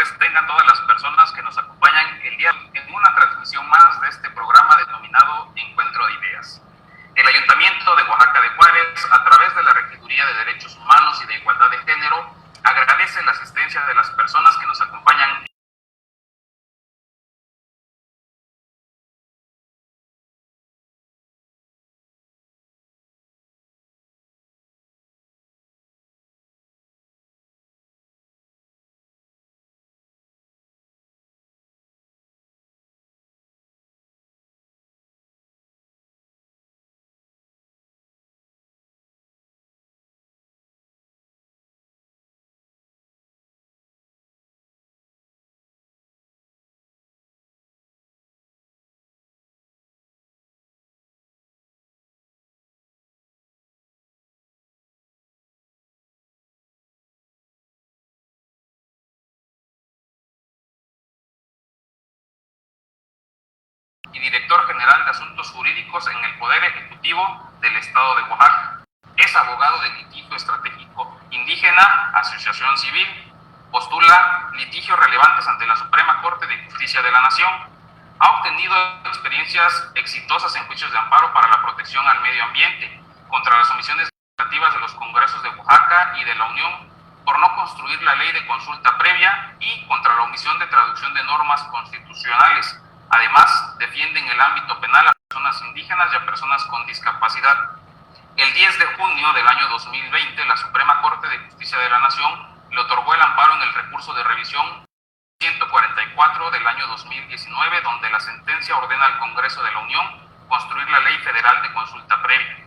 tardes tengan todas las personas que nos acompañan el día en una transmisión más de este programa denominado Encuentro de Ideas. El Ayuntamiento de Oaxaca de Juárez, a través de la Regiduría de Derechos Humanos y de Igualdad de Género, agradece la asistencia de las personas que nos acompañan. Y director general de Asuntos Jurídicos en el Poder Ejecutivo del Estado de Oaxaca. Es abogado de litigio estratégico indígena, asociación civil, postula litigios relevantes ante la Suprema Corte de Justicia de la Nación. Ha obtenido experiencias exitosas en juicios de amparo para la protección al medio ambiente, contra las omisiones legislativas de los congresos de Oaxaca y de la Unión por no construir la ley de consulta previa y contra la omisión de traducción de normas constitucionales. Además, defiende en el ámbito penal a personas indígenas y a personas con discapacidad. El 10 de junio del año 2020, la Suprema Corte de Justicia de la Nación le otorgó el amparo en el recurso de revisión 144 del año 2019, donde la sentencia ordena al Congreso de la Unión construir la Ley Federal de Consulta Previa.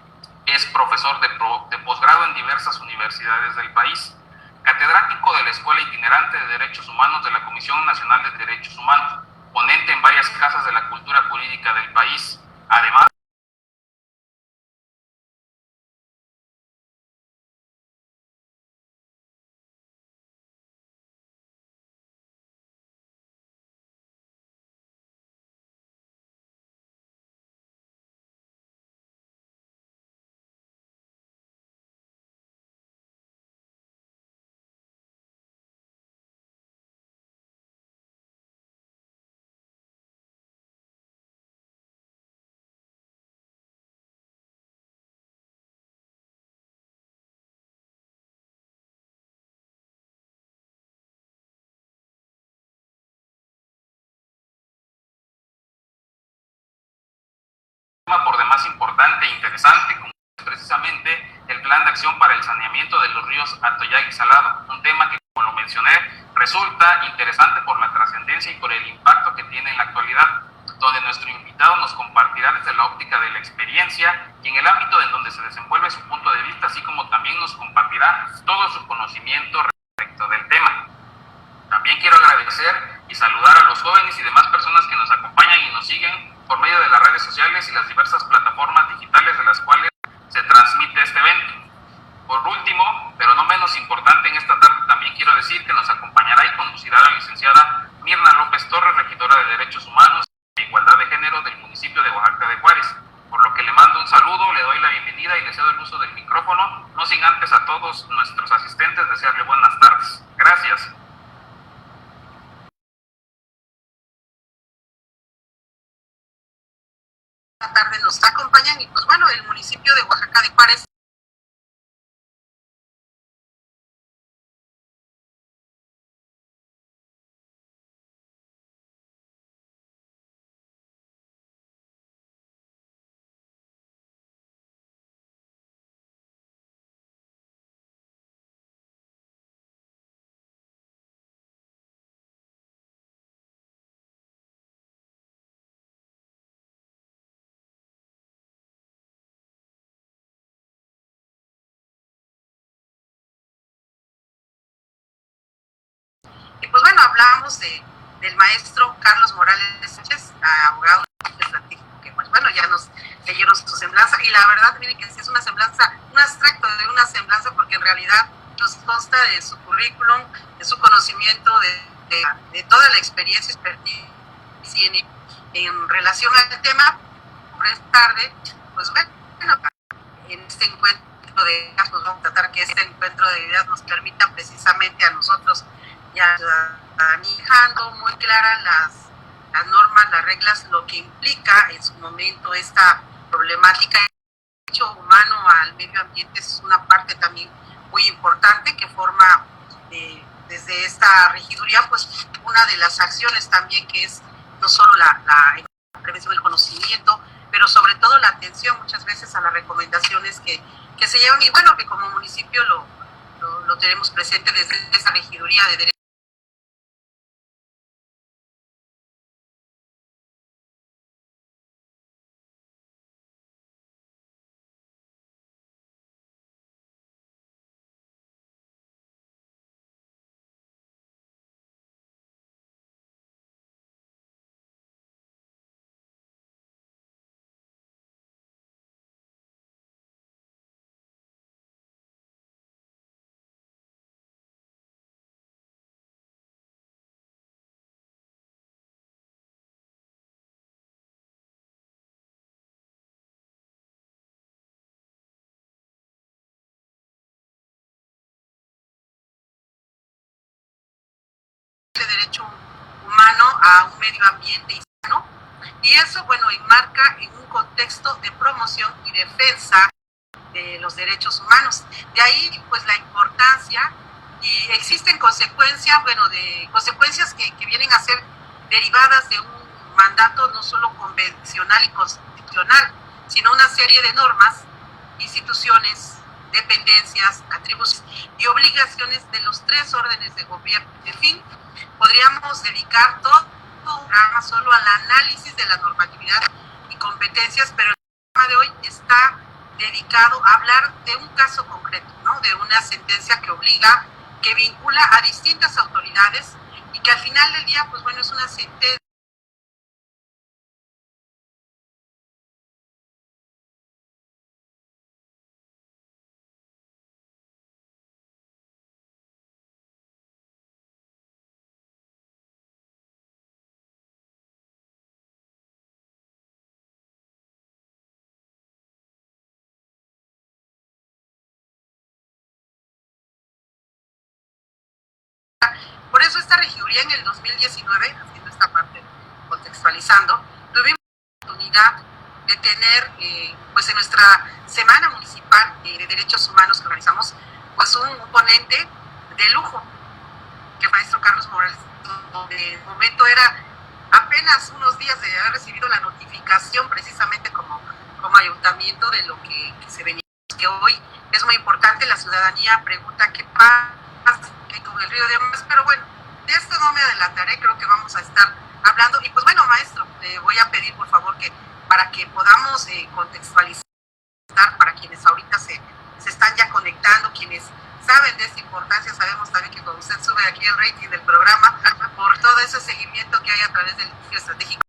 Es profesor de posgrado en diversas universidades del país, catedrático de la Escuela Itinerante de Derechos Humanos de la Comisión Nacional de Derechos Humanos, ponente en varias casas de la cultura jurídica del país. Además, por demás importante e interesante, como es precisamente el Plan de Acción para el Saneamiento de los Ríos Atoyac y Salado, un tema que, como lo mencioné, resulta interesante por la trascendencia y por el impacto que tiene en la actualidad, donde nuestro invitado nos compartirá desde la óptica de la experiencia y en el ámbito en donde se desenvuelve su punto de vista, así como también nos compartirá todo su conocimiento respecto del tema. También quiero agradecer y saludar a los jóvenes y demás personas que nos acompañan y nos siguen por medio de las redes sociales y las diversas plataformas digitales de las cuales se transmite este evento. Por último, pero no menos importante, en esta tarde también quiero decir que nos acompañará y conducirá la licenciada Mirna López Torres, regidora de Derechos Humanos e Igualdad de Género del municipio de Oaxaca de Juárez, por lo que le mando un saludo, le doy la bienvenida y le cedo el uso del micrófono, no sin antes a todos nuestros asistentes desearle buenas tardes. Gracias. Tarde nos acompañan y pues bueno, el municipio de Oaxaca de Juárez y pues bueno, hablamos del maestro Carlos Morales Sánchez, abogado legislativo, que pues bueno, ya nos leyeron su semblanza y la verdad, miren que sí es una semblanza, un abstracto de una semblanza, porque en realidad nos consta de su currículum, de su conocimiento, de toda la experiencia y expertise en relación al tema. Por esta tarde, pues bueno, en este encuentro de ideas, pues vamos a tratar que este encuentro de ideas nos permita precisamente a nosotros ya dejando muy claras las normas, las reglas, lo que implica en su momento esta problemática. El derecho humano al medio ambiente es una parte también muy importante que forma desde esta regiduría pues una de las acciones también, que es no solo la prevención del conocimiento, pero sobre todo la atención muchas veces a las recomendaciones que se llevan, y bueno, que como municipio lo tenemos presente desde esta regiduría de derechos. De derecho humano a un medio ambiente sano, y eso, bueno, enmarca en un contexto de promoción y defensa de los derechos humanos. De ahí, pues, la importancia, y existen consecuencias, bueno, de consecuencias que vienen a ser derivadas de un mandato no solo convencional y constitucional, sino una serie de normas, instituciones, dependencias, atribuciones y obligaciones de los tres órdenes de gobierno. En fin, podríamos dedicar todo un programa solo al análisis de la normatividad y competencias, pero el programa de hoy está dedicado a hablar de un caso concreto, ¿no? De una sentencia que obliga, que vincula a distintas autoridades y que al final del día, pues bueno, es una sentencia Por eso esta regiduría en el 2019, haciendo esta parte, contextualizando, tuvimos la oportunidad de tener, pues en nuestra Semana Municipal de Derechos Humanos que organizamos, pues un ponente de lujo, que el maestro Carlos Morales, donde el momento era apenas unos días de haber recibido la notificación precisamente como ayuntamiento de lo que se venía, que hoy es muy importante. La ciudadanía pregunta qué pasa con el río de Amas, pero bueno, de esto no me adelantaré, creo que vamos a estar hablando. Y pues bueno, maestro, le voy a pedir por favor que para que podamos contextualizar para quienes ahorita se están ya conectando, quienes saben de esta importancia, sabemos también que cuando usted sube aquí el rating del programa, por todo ese seguimiento que hay a través del Núcleo Estratégico.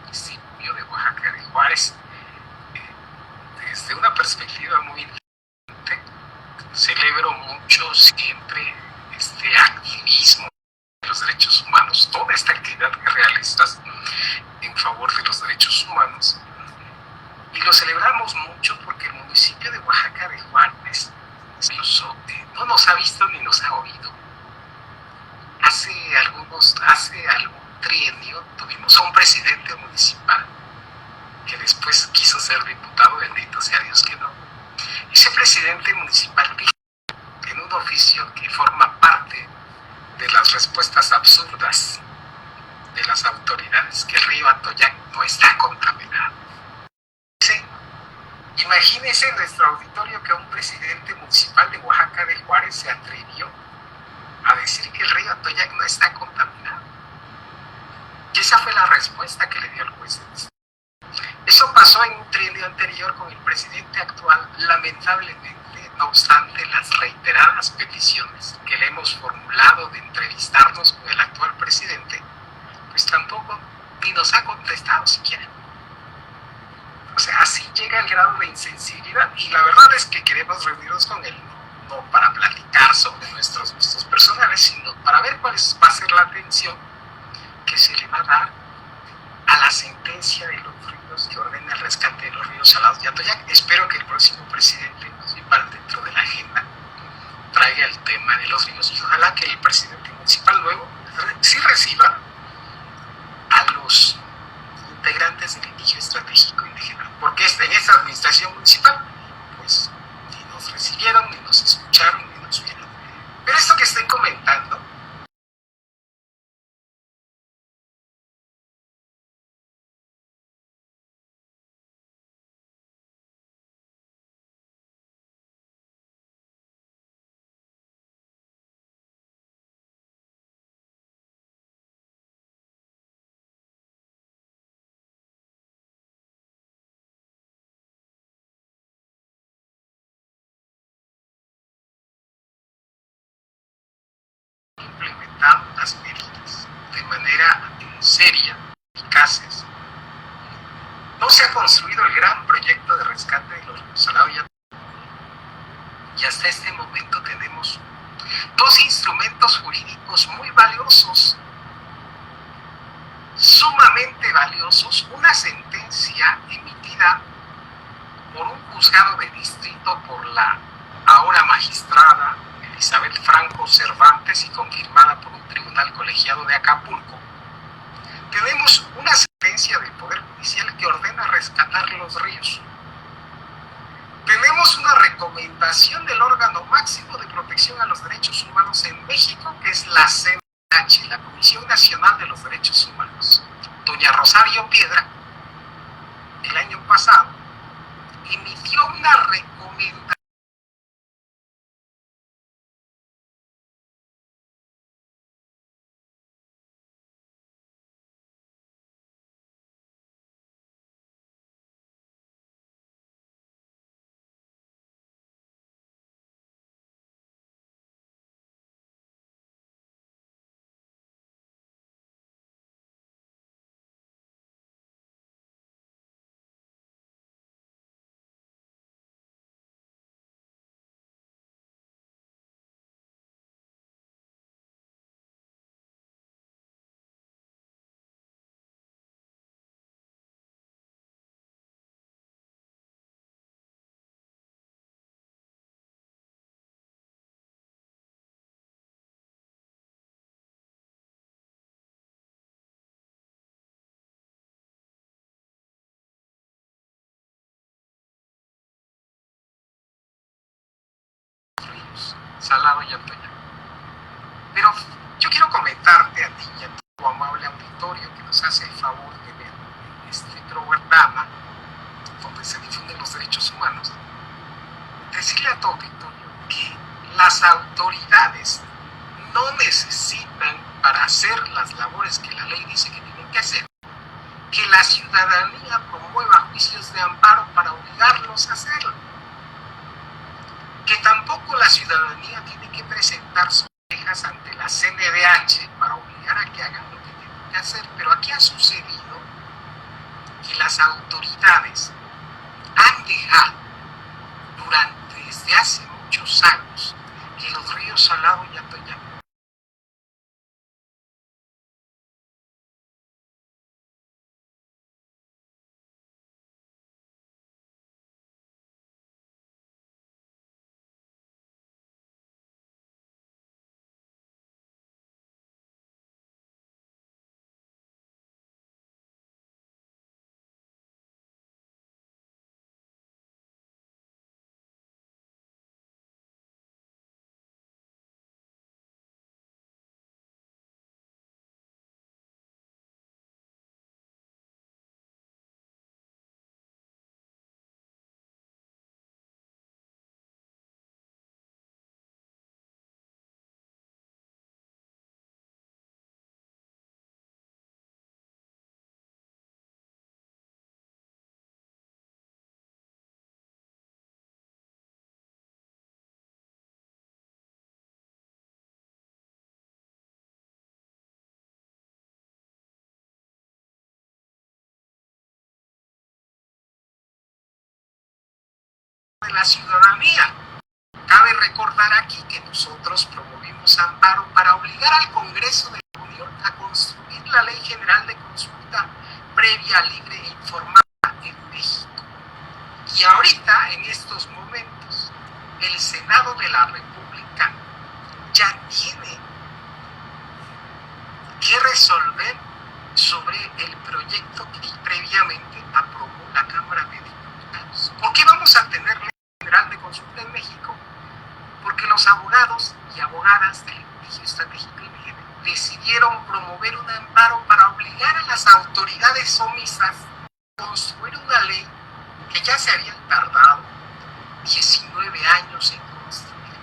Municipio de Oaxaca de Juárez, desde una perspectiva muy diferente. Celebro mucho siempre este activismo de los derechos humanos, toda esta actividad que realizas en favor de los derechos humanos, y lo celebramos mucho porque el municipio de Oaxaca de Juárez no nos ha visto ni nos ha oído. Hace algún trienio tuvimos a un presidente municipal que después quiso ser diputado, bendito sea Dios que no. Ese presidente municipal dijo en un oficio que forma parte de las respuestas absurdas de las autoridades que el río Atoyac no está contaminado. Imagínense en nuestro auditorio que un presidente municipal de Oaxaca de Juárez se atrevió a decir que el río Atoyac no está contaminado. Y esa fue la respuesta que le dio el juez. Eso pasó en un trienio anterior con el presidente actual. Lamentablemente, no obstante las reiteradas peticiones que le hemos formulado de entrevistarnos con el actual presidente, pues tampoco ni nos ha contestado siquiera. O sea, así llega el grado de insensibilidad, y la verdad es que queremos reunirnos con él, no para platicar sobre nuestros gustos personales, sino para ver cuál va a ser la atención que se le va a dar a la sentencia de los ríos que ordena el rescate de los ríos Salados y Atoyac. Espero que el próximo presidente municipal, dentro de la agenda, traiga el tema de los ríos, y ojalá que el presidente municipal luego sí reciba a los integrantes del litigio estratégico indígena, porque en esta administración municipal pues ni nos recibieron, ni nos escucharon, ni nos vieron. Pero esto que estoy comentando implementado las medidas de manera seria, eficaces. No se ha construido el gran proyecto de rescate de los ríos Salado y Atoyac, y hasta este momento tenemos dos instrumentos jurídicos muy valiosos, sumamente valiosos: una sentencia emitida por un juzgado de distrito por la ahora magistrada Elizabeth Franco Cervantes y confirmada por un tribunal colegiado de Acapulco. Tenemos una sentencia del Poder Judicial que ordena rescatar los ríos. Tenemos una recomendación del órgano máximo de protección a los derechos humanos en México, que es la CNDH, la Comisión Nacional de los Derechos Humanos. Doña Rosario Piedra, el año pasado, emitió una recomendación Salado y Atoyac. Pero yo quiero comentarte a ti y a tu amable auditorio que nos hace el favor de ver este programa donde se difunden los derechos humanos, decirle a tu auditorio que las autoridades no necesitan, para hacer las labores que la ley dice que tienen que hacer, que la ciudadanía promueva juicios de amparo para obligarlos a hacerlo. Que tampoco la ciudadanía tiene que presentar sus quejas ante la CNDH para obligar a que hagan lo que tienen que hacer. Pero aquí ha sucedido que las autoridades han dejado desde hace muchos años que los ríos Salado y Atoyac la ciudadanía. Cabe recordar aquí que nosotros promovimos amparo para obligar al Congreso de la Unión a construir la Ley General de Consulta previa, libre e informada en México. Y ahorita, en estos momentos, el Senado de la República ya tiene que resolver sobre el proyecto que previamente aprobó la Cámara de Diputados. ¿Por qué vamos a tener Ley General de Consulta en México? Porque los abogados y abogadas del litigio estratégico indígena decidieron promover un amparo para obligar a las autoridades omisas a construir una ley que ya se habían tardado 19 años en construir.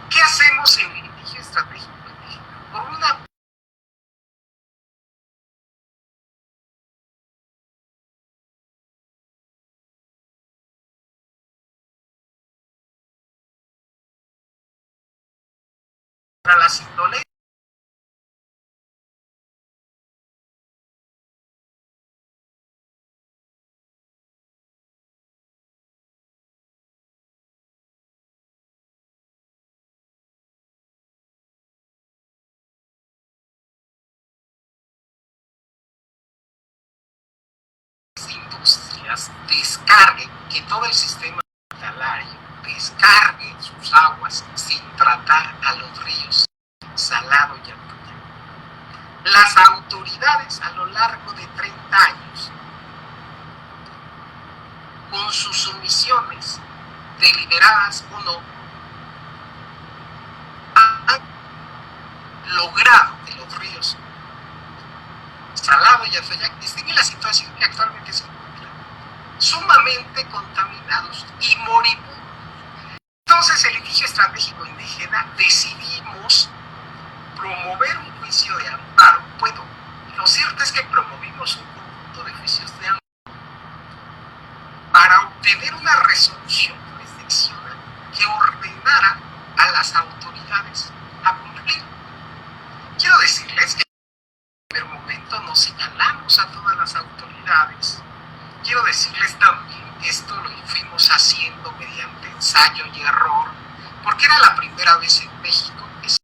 ¿Qué hacemos en el litigio estratégico indígena? Por una para las indolencias industrias descarguen, que todo el sistema hospitalario descargue sus aguas sin tratar a los ríos Salado y Atoyac. Las autoridades a lo largo de 30 años, con sus omisiones, deliberadas o no, han logrado que los ríos Salado y Atoyac estén en la situación que actualmente se encuentran, sumamente contaminados y moribundos. Entonces, el litigio estratégico indígena decidimos promover un juicio de amparo. Bueno, lo cierto es que promovimos un conjunto de juicios de amparo para obtener una resolución jurisdiccional que ordenara a las autoridades a cumplir. Quiero decirles que en el primer momento no señalamos a todas las autoridades. Quiero decirles también que esto lo fuimos haciendo mediante ensayo y error, porque era la primera vez en México que se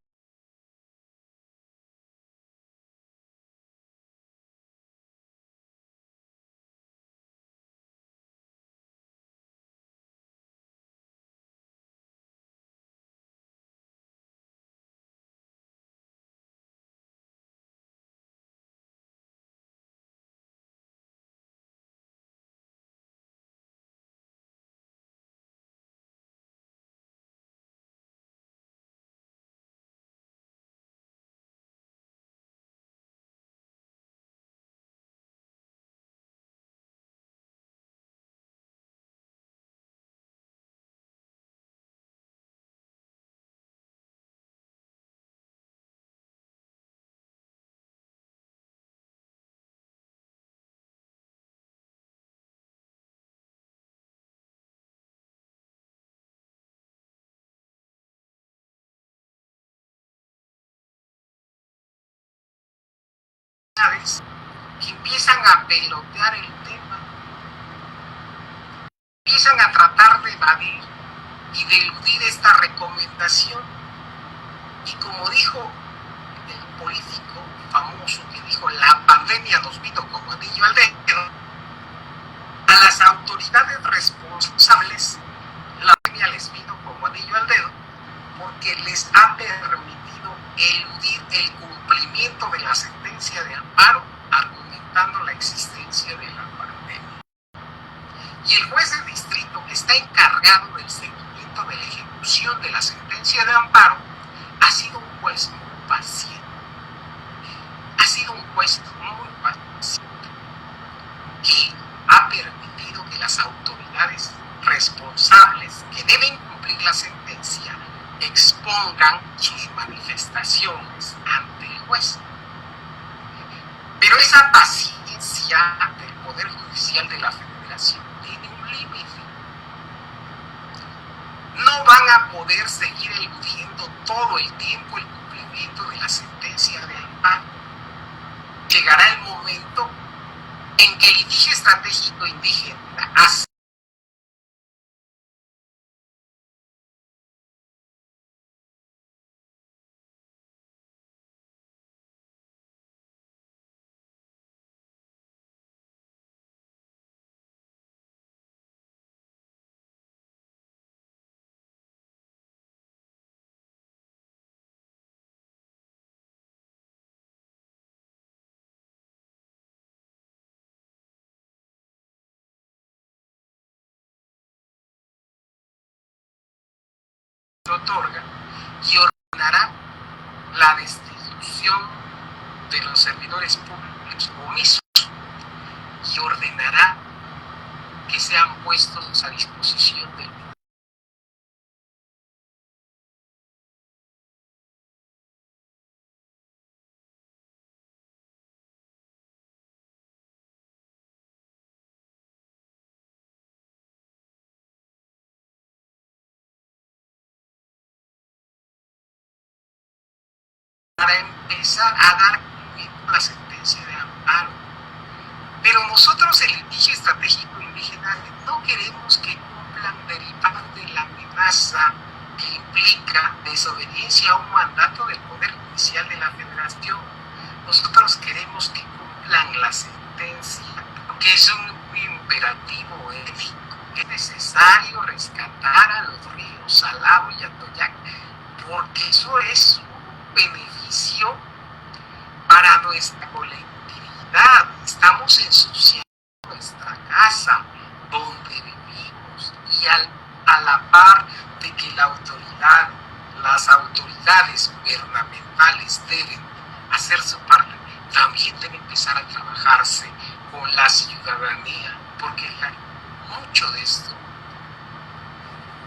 que empiezan a pelotear el tema, empiezan a tratar de evadir y de eludir esta recomendación. Y como dijo el político famoso que dijo, la pandemia nos vino como anillo al dedo, a las autoridades responsables la pandemia les vino como anillo al dedo porque les ha permitido eludir el cumplimiento de la sentencia de amparo, argumentando la existencia de la pandemia. Y el juez de distrito que está encargado del seguimiento de la ejecución de la sentencia de amparo ha sido un juez muy paciente. Ha sido un juez muy paciente que ha permitido que las autoridades responsables que deben cumplir la sentencia expongan sus manifestaciones ante el juez. Pero esa paciencia del Poder Judicial de la Federación tiene un límite. No van a poder seguir eludiendo todo el tiempo el cumplimiento de la sentencia de amparo. Llegará el momento en que el litigio estratégico indígena otorga y ordenará la destitución de los servidores públicos omisos y ordenará que sean puestos a disposición del para empezar a dar cumplimiento a la sentencia de amparo. Pero nosotros, el litigio estratégico indígena, no queremos que cumplan derivado de la amenaza que implica desobediencia a un mandato del Poder Judicial de la Federación. Nosotros queremos que cumplan la sentencia, porque es un imperativo ético. Es necesario rescatar a los ríos Salado y Atoyac, porque eso es un beneficio para nuestra colectividad. Estamos ensuciando nuestra casa donde vivimos y a la par de que las autoridades gubernamentales deben hacer su parte, también debe empezar a trabajarse con la ciudadanía, porque mucho de esto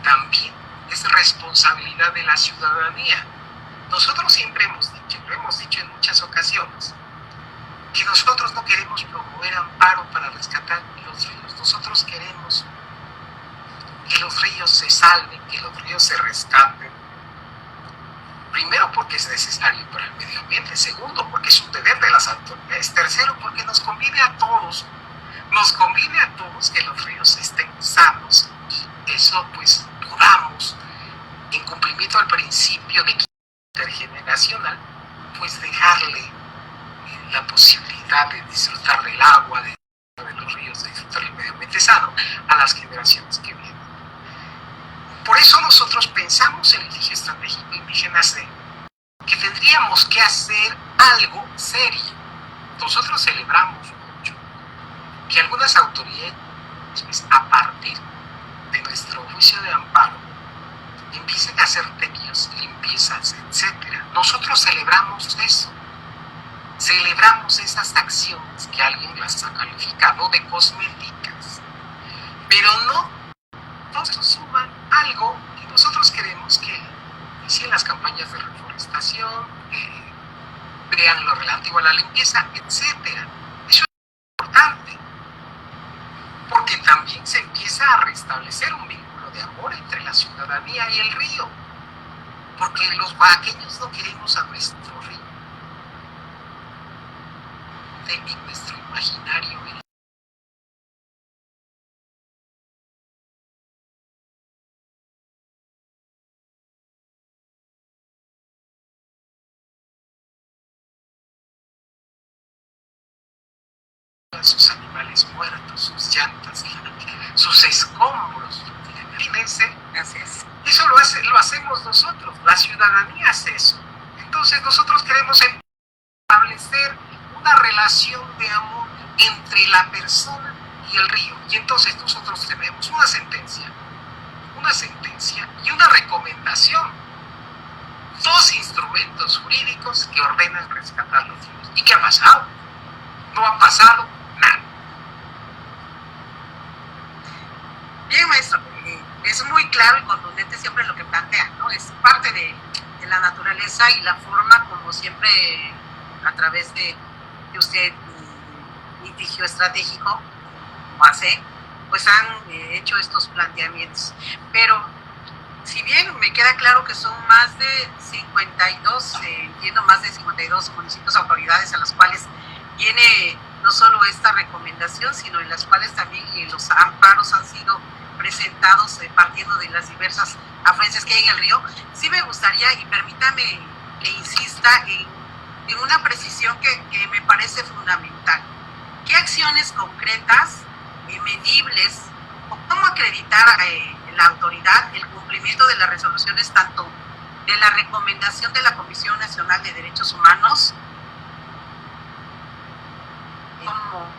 también es responsabilidad de la ciudadanía. Nosotros siempre hemos dicho, lo hemos dicho en muchas ocasiones, que nosotros no queremos promover amparo para rescatar los ríos. Nosotros queremos que los ríos se salven, que los ríos se rescaten. Primero, porque es necesario para el medio ambiente. Segundo, porque es un deber de las autoridades. Tercero, porque nos conviene a todos. Nos conviene a todos que los ríos estén sanos. Y eso, pues, dudamos, en cumplimiento al principio de intergeneracional, pues dejarle la posibilidad de disfrutar del agua, de los ríos, de disfrutar del medio ambiente sano a las generaciones que vienen. Por eso nosotros pensamos en el litigio estratégico indígena que tendríamos que hacer algo serio. Nosotros celebramos mucho que algunas autoridades, pues, a partir de nuestro juicio de amparo, empiecen a hacer tequios, limpiezas, etc. Nosotros celebramos eso. Celebramos esas acciones que alguien las ha calificado de cosméticas, pero no nos suman algo que nosotros queremos que inicien las campañas de reforestación, vean lo relativo a la limpieza, etc. Eso es importante, porque también se empieza a restablecer un vínculo de amor entre la ciudadanía y el río, porque los oaxaqueños no queremos a nuestro río en nuestro imaginario. Sus animales muertos, sus llantas, sus escombros. Imagínense, eso lo hacemos nosotros, la ciudadanía hace eso. Entonces nosotros queremos establecer una relación de amor entre la persona y el río. Y entonces nosotros tenemos una sentencia y una recomendación. Dos instrumentos jurídicos que ordenan rescatar los ríos. ¿Y qué ha pasado? No ha pasado nada. Bien, maestro, es muy claro y contundente siempre lo que plantea, ¿no? Es parte de la naturaleza y la forma como siempre, a través de usted, litigio estratégico, como hace, pues han hecho estos planteamientos. Pero, si bien me queda claro que son más de 52, entiendo, más de 52 municipios, autoridades a las cuales tiene no solo esta recomendación, sino en las cuales también los amparos han sido presentados partiendo de las diversas afluencias que hay en el río, sí me gustaría, y permítame que insista en una precisión que me parece fundamental. ¿Qué acciones concretas, medibles, o cómo acreditar a la autoridad el cumplimiento de las resoluciones tanto de la recomendación de la Comisión Nacional de Derechos Humanos como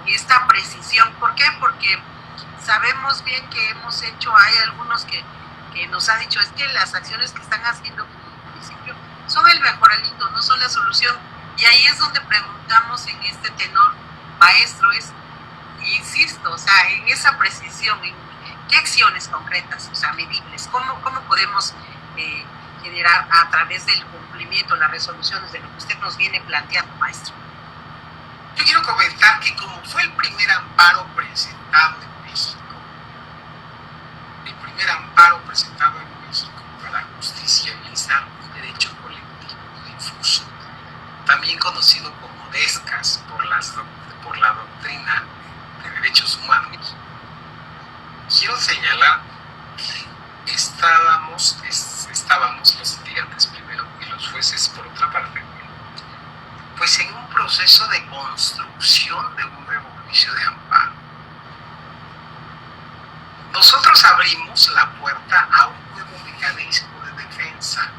esta precisión? ¿Por qué? Porque sabemos bien que hay algunos que nos ha dicho, es que las acciones que están haciendo como municipio son el mejoralito, no son la solución. Y ahí es donde preguntamos en este tenor, maestro, insisto, o sea, en esa precisión, en qué acciones concretas, o sea, medibles, cómo podemos generar a través del cumplimiento las resoluciones de lo que usted nos viene planteando, maestro. Yo quiero comentar que como fue el primer amparo presentado en México, para justiciabilizar un derecho colectivo difuso, también conocido como DESCAS por la doctrina de derechos humanos, quiero señalar que estábamos los litigantes primero y los jueces por otra parte, pues en un proceso de construcción de un nuevo juicio de amparo. Nosotros abrimos la puerta a un nuevo mecanismo de defensa.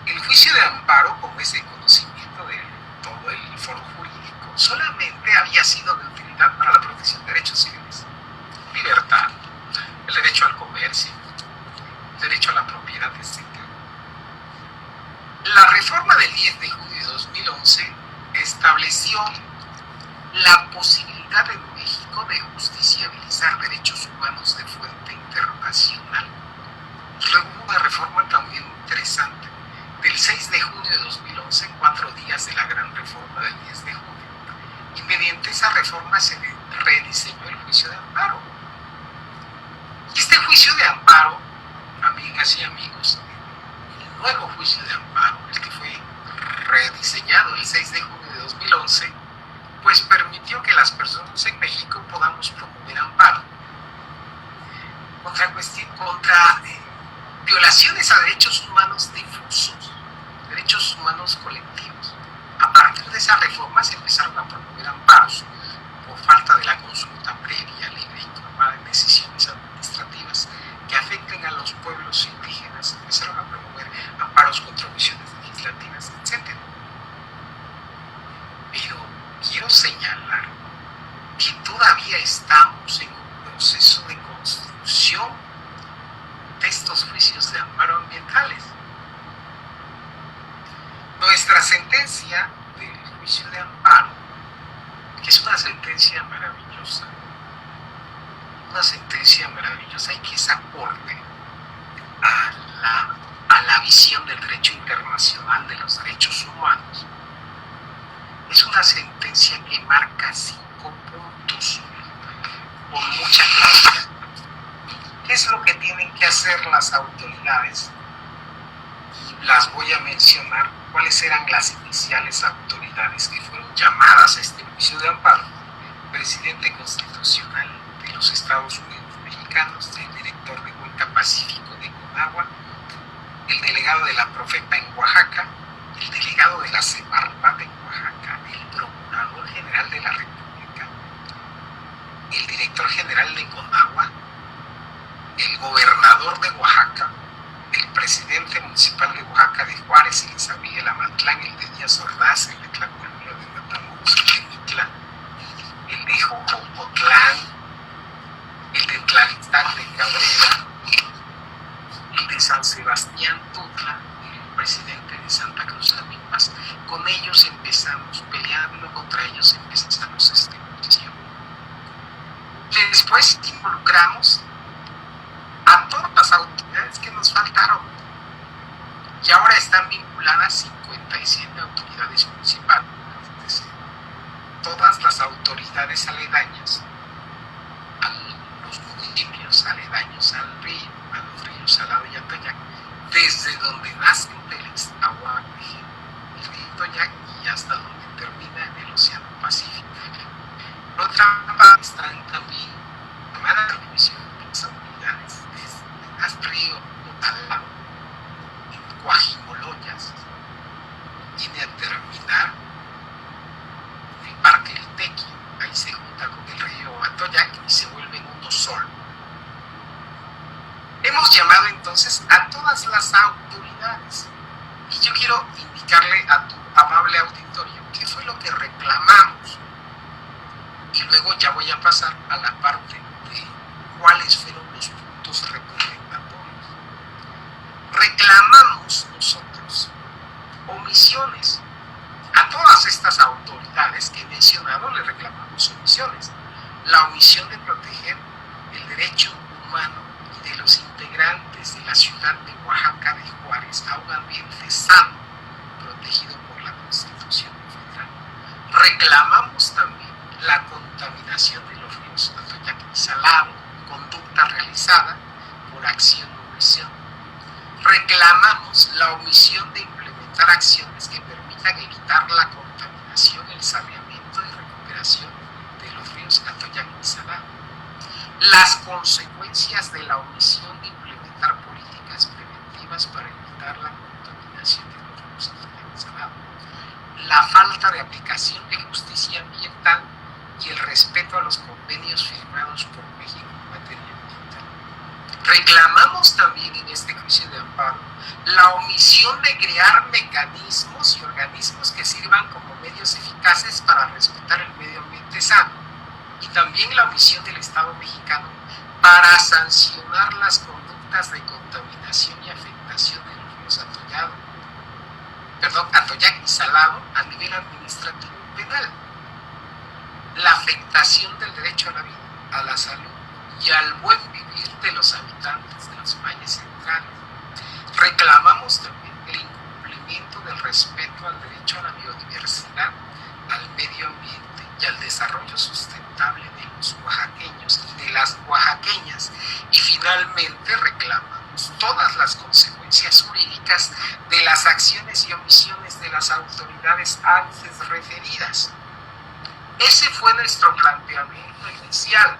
El juicio de amparo, como es de conocimiento de todo el foro jurídico, solamente había sido de utilidad para la protección de derechos civiles, libertad, el derecho al comercio, el derecho a la propiedad, etc. La reforma del 10 de junio de 2011 estableció la posibilidad en México de justiciabilizar derechos humanos de fuente internacional. Luego hubo una reforma también interesante del 6 de junio de 2011, 4 días de la gran reforma del 10 de junio. Y mediante esa reforma se rediseñó el juicio de amparo. Y este juicio de amparo, amigas y amigos, el nuevo juicio de amparo, el que fue rediseñado el 6 de junio de 2011, pues permitió que las personas en México podamos promover amparo contra violaciones a derechos humanos difusos, derechos humanos colectivos. A partir de esa reforma se empezaron a promover amparos por falta de la consulta previa, libre y informada en decisiones administrativas que afecten a los pueblos indígenas. Empezaron a promover amparos contra omisiones legislativas, etc. Pero quiero señalar que todavía estamos en un proceso de construcción de estos juicios de amparo ambientales. Nuestra sentencia del juicio de amparo, que es una sentencia maravillosa y que es acorde a la visión del derecho internacional de los derechos humanos, es una sentencia que marca 5 puntos con mucha claridad. ¿Qué es lo que tienen que hacer las autoridades? Y las voy a mencionar. ¿Cuáles eran las iniciales autoridades que fueron llamadas a este juicio de amparo? Presidente constitucional de los Estados Unidos Mexicanos, el director de Cuenca Pacífico de Conagua, el delegado de la Profepa en Oaxaca, el delegado de la Semarnat en Oaxaca, el procurador general de la República, el director general de Conagua, el gobernador de Oaxaca, el presidente municipal de Oaxaca de Juárez, el de San Miguel Amatlán, el de Díaz Ordaz, el de Tlacomula de Matamoros, el de Mitla, el de Jocotlán, el de Tlalistán de Cabrera, el de San Sebastián Tutla, el presidente de Santa Cruz Amipas. Con ellos empezamos, peleando contra ellos empezamos este juicio. Después involucramos a todas las autoridades que nos faltaron y ahora están vinculadas 57 autoridades municipales, es decir, todas las autoridades aledañas a los municipios aledaños al río, a los ríos Salado y Atoyac, desde donde nace el agua el río Atoyac y hasta donde termina en el Océano Pacífico. Por otra parte están también llamadas a revisión de las autoridades desde río Otalao, en Coajimoloyas, viene a terminar en el Parque El Tequi, ahí se junta con el río Atoyac y se vuelven uno solo. Hemos llamado entonces a todas las autoridades y yo quiero indicarle a tu amable auditorio qué fue lo que reclamamos y luego ya voy a pasar a la parte de cuáles fueron los reclamamos nosotros omisiones. A todas estas autoridades que he mencionado le reclamamos omisiones. La omisión de proteger el derecho humano y de los integrantes de la ciudad de Oaxaca de Juárez a un ambiente sano, protegido por la Constitución Federal. Reclamamos también la contaminación de los ríos Atoyac y Salado, conducta realizada por acción o omisión. Reclamamos la omisión de implementar acciones que permitan evitar la contaminación, el saneamiento y recuperación de los ríos Atoyac y Salado. Las consecuencias de la omisión de implementar políticas preventivas para evitar la contaminación de los ríos Atoyac y Salado. La falta de aplicación de justicia ambiental y el respeto a los convenios firmados por México en materia ambiental. Reclamamos también en este juicio de amparo la omisión de crear mecanismos y organismos que sirvan como medios eficaces para respetar el medio ambiente sano, y también la omisión del Estado mexicano para sancionar las conductas de contaminación y afectación de los ríos Atoyac y Salado a nivel administrativo y penal. La afectación del derecho a la vida, a la salud y al buen vivir de los habitantes de los valles centrales. Reclamamos también el incumplimiento del respeto al derecho a la biodiversidad, al medio ambiente y al desarrollo sustentable de los oaxaqueños y de las oaxaqueñas. Y finalmente reclamamos todas las consecuencias jurídicas de las acciones y omisiones de las autoridades antes referidas. Ese fue nuestro planteamiento inicial.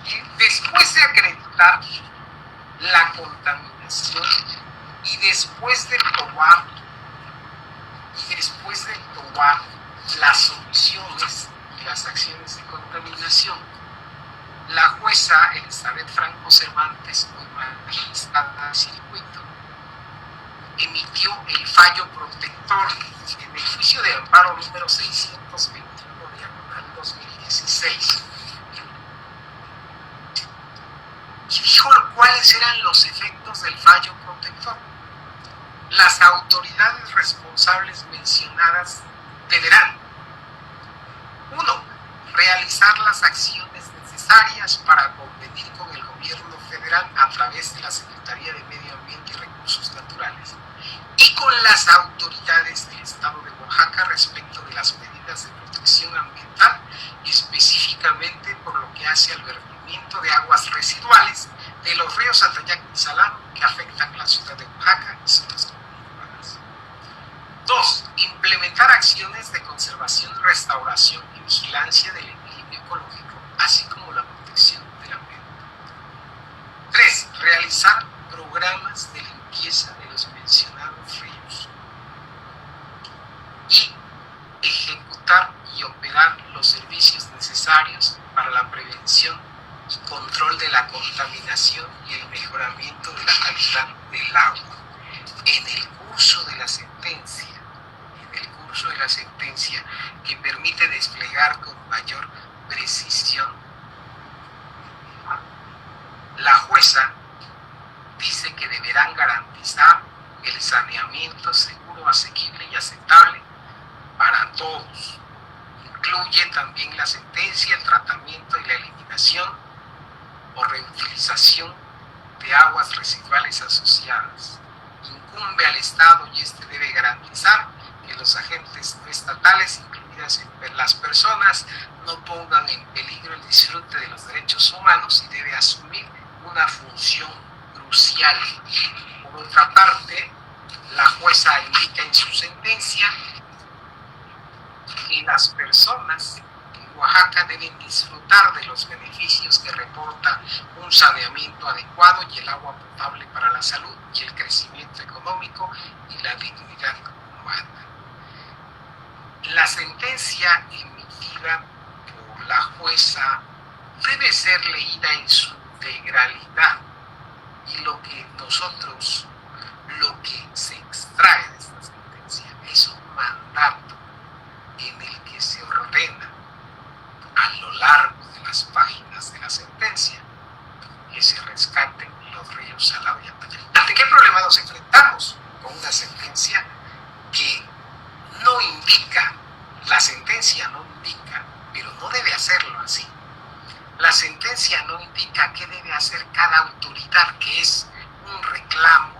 Y después de acreditar la contaminación y después de probar las omisiones y las acciones de contaminación, la jueza Elizabeth Franco Cervantes, muy magistrada de circuito, emitió el fallo protector en el juicio de amparo número 621/2016 y dijo cuáles eran los efectos del fallo protector. Las autoridades responsables mencionadas deberán: 1. Realizar las acciones necesarias para convenir con el gobierno federal a través de la Secretaría de Medio Ambiente y Recursos Naturales y con las autoridades del Estado de Oaxaca respecto de las medidas de protección ambiental, específicamente por lo que hace al vertimiento de aguas residuales de los ríos Atoyac y Salado que afectan a la ciudad de Oaxaca y zonas conurbanas. 2. Implementar acciones de conservación, restauración y vigilancia del equilibrio ecológico, así como la protección del ambiente. 3. Realizar programas de limpieza de los mencionados ríos y ejecutar y operar los servicios necesarios para la prevención y control de la contaminación y el mejoramiento de la calidad del agua. En el curso de la sentencia, que permite desplegar con mayor precisión, la jueza dice que deberán garantizar el saneamiento seguro, asequible y aceptable para todos. Incluye también la sentencia el tratamiento y la eliminación o reutilización de aguas residuales asociadas. Incumbe al Estado y este debe garantizar que los agentes no estatales, incluidas las personas, no pongan en peligro el disfrute de los derechos humanos y debe asumir una función crucial. Por otra parte, la jueza indica en su sentencia que las personas en Oaxaca deben disfrutar de los beneficios que reporta un saneamiento adecuado y el agua potable para la salud y el crecimiento económico y la dignidad humana. La sentencia emitida por la jueza debe ser leída en su integralidad y lo que se extrae de esta sentencia es un mandato en el que se ordena a lo largo de las páginas de la sentencia que se rescaten los ríos Salado y Atoyac. ¿Ante qué problema nos enfrentamos? indica qué debe hacer cada autoridad, que es un reclamo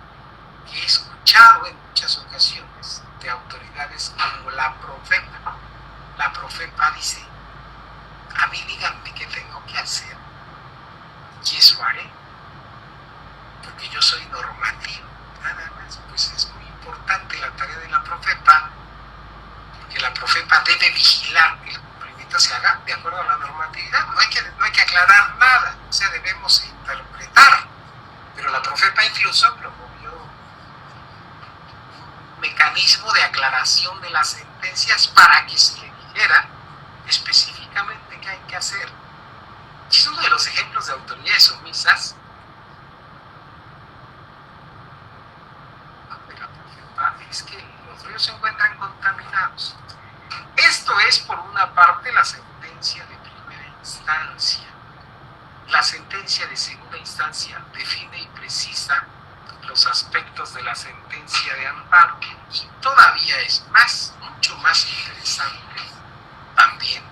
que he escuchado en muchas ocasiones de autoridades como la Profepa. La Profepa dice: a mí díganme qué tengo que hacer y eso haré, porque yo soy normativo, nada más. Pues es muy importante la tarea de la Profepa, porque la Profepa debe vigilar que el cumplimiento se haga de acuerdo a la normatividad. No hay que aclarar nada, o sea, debemos interpretar, pero la Profepa incluso promovió un mecanismo de aclaración de las sentencias para que se le dijera específicamente qué hay que hacer. Es uno de los ejemplos de autoridades omisas de la Profepa, es que los ríos se encuentran contaminados. Esto es, por una parte, la sentencia de primera instancia. La sentencia de segunda instancia define y precisa los aspectos de la sentencia de amparo, y todavía es mucho más interesante también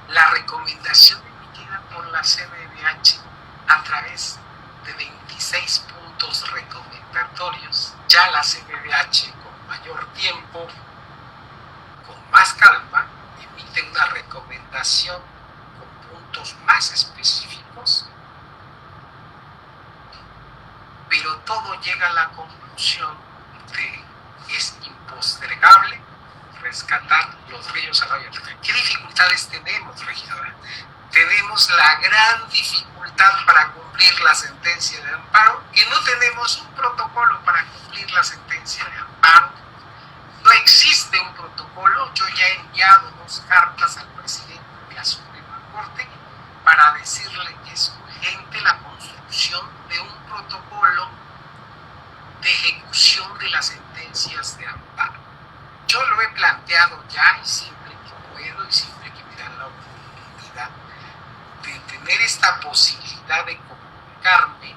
la recomendación emitida por la CNDH a través de 26 puntos recomendatorios. Ya la CNDH, con mayor tiempo, con más calma, emite una recomendación con puntos más específicos, pero todo llega a la conclusión de que es impostergable rescatar los ríos arroyos. ¿Qué dificultades tenemos, regidora? Tenemos la gran dificultad para cumplir la sentencia de amparo, que no tenemos un protocolo para cumplir la sentencia de amparo. No existe un protocolo. Yo ya he enviado 2 cartas al presidente de la Suprema Corte para decirle que es urgente la construcción de un protocolo de ejecución de las sentencias de amparo. Yo lo he planteado ya, y siempre que puedo y siempre que me dan la oportunidad de tener esta posibilidad de comunicarme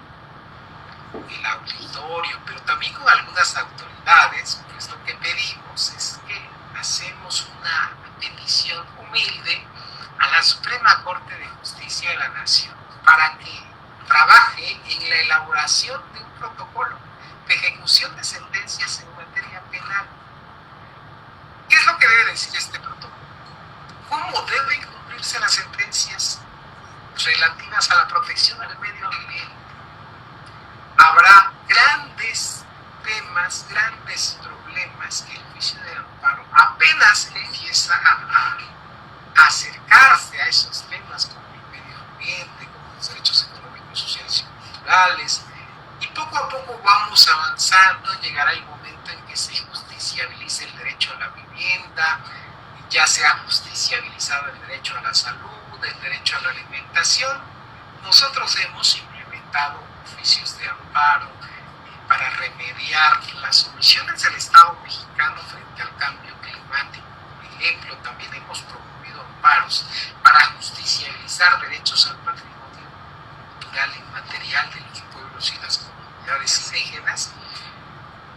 en el auditorio, pero también con algunas autoridades, pues lo que pedimos es que hacemos una petición humilde a la Suprema Corte de Justicia de la Nación para que trabaje en la elaboración de un protocolo de ejecución de sentencias en materia penal. ¿Qué es lo que debe decir este protocolo? ¿Cómo deben cumplirse las sentencias relativas a la protección del medio ambiente? Habrá grandes temas, grandes problemas que el juicio de amparo apenas empieza a acercarse a esos temas, como el medio ambiente, como los derechos económicos, sociales y culturales, y poco a poco vamos avanzando. Llegará el momento en que se justiciabilice el derecho a la vivienda, ya se ha justiciabilizado el derecho a la salud, el derecho a la alimentación. Nosotros hemos implementado oficios de amparo para remediar las omisiones del Estado mexicano frente al cambio climático. Por ejemplo, también hemos promovido amparos para justiciabilizar derechos al patrimonio cultural y material de los pueblos y las comunidades indígenas.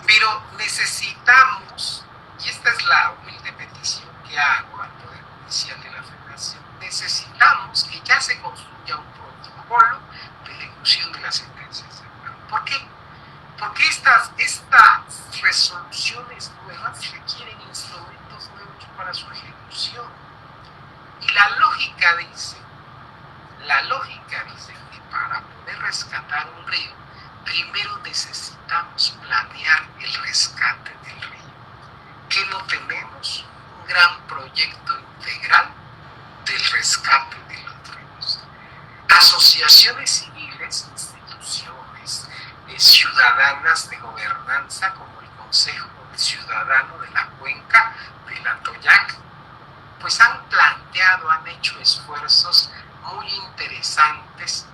Pero necesitamos, y esta es la humilde petición que hago al Poder Judicial de la Federación, necesitamos que ya se construya un protocolo de ejecución de las sentencias de amparo. ¿Por qué? Porque estas resoluciones nuevas requieren instrumentos nuevos para su ejecución. Y la lógica dice que para poder rescatar un río, primero necesitamos planear el rescate del río. ¿Qué no tenemos? Un gran proyecto integral del rescate de los ríos. Asociaciones civiles, instituciones ciudadanas de gobernanza, como el Consejo Ciudadano de la Cuenca del Atoyac, pues han planteado, han hecho esfuerzos muy interesantes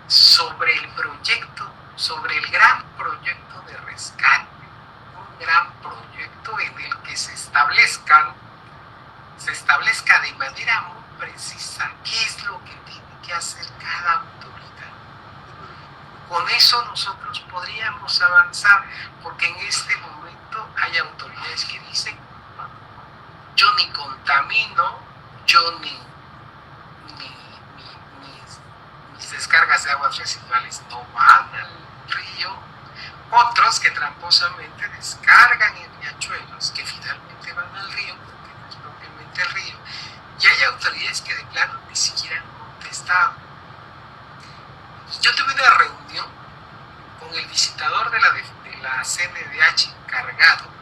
sobre el proyecto, sobre el gran proyecto de rescate, un gran proyecto en el que se establezca de manera muy precisa qué es lo que tiene que hacer cada autoridad. Con eso nosotros podríamos avanzar, porque en este momento hay autoridades que dicen: yo ni contamino, yo ni sistemas de aguas residuales no van al río, otros que tramposamente descargan en riachuelos que finalmente van al río, porque no es propiamente el río, y hay autoridades que de plano ni siquiera han contestado. Yo tuve una reunión con el visitador de la CNDH encargado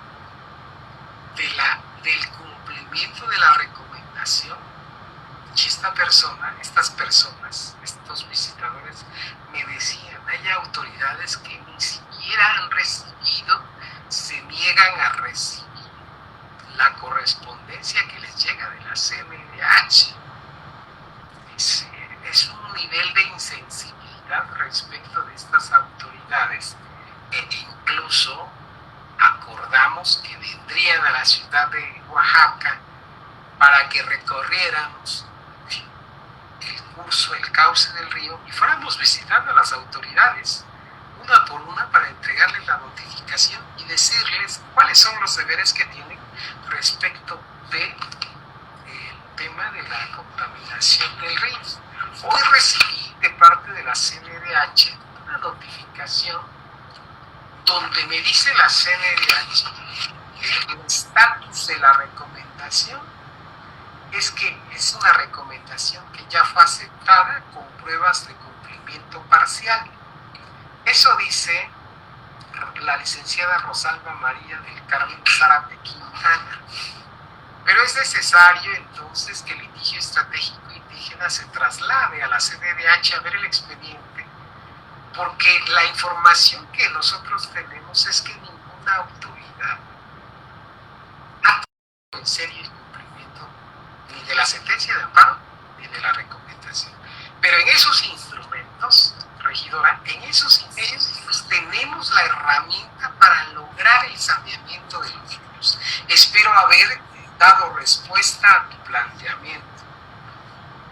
del cumplimiento de la recomendación, y estas personas, estos visitadores me decían, hay autoridades que ni siquiera han recibido, se niegan a recibir la correspondencia que les llega de la CNDH. Es un nivel de insensibilidad respecto de estas autoridades, e incluso acordamos que vendrían a la ciudad de Oaxaca para que recorriéramos el cauce del río y fuéramos visitando a las autoridades una por una para entregarles la notificación y decirles cuáles son los deberes que tienen respecto del tema de la contaminación del río. Hoy recibí de parte de la CNDH una notificación donde me dice la CNDH que el estatus de la recomendación es que es una recomendación que ya fue aceptada con pruebas de cumplimiento parcial. Eso dice la licenciada Rosalba María del Carmen Zárate Quintana. Pero es necesario entonces que el litigio estratégico indígena se traslade a la CNDH a ver el expediente, porque la información que nosotros tenemos es que ninguna autoridad ha tomado en serio el cumplimiento ni de la sentencia de amparo ni de la recomendación. Pero en esos instrumentos, regidora, en esos instrumentos pues, tenemos la herramienta para lograr el saneamiento de los ríos. Espero haber dado respuesta a tu planteamiento.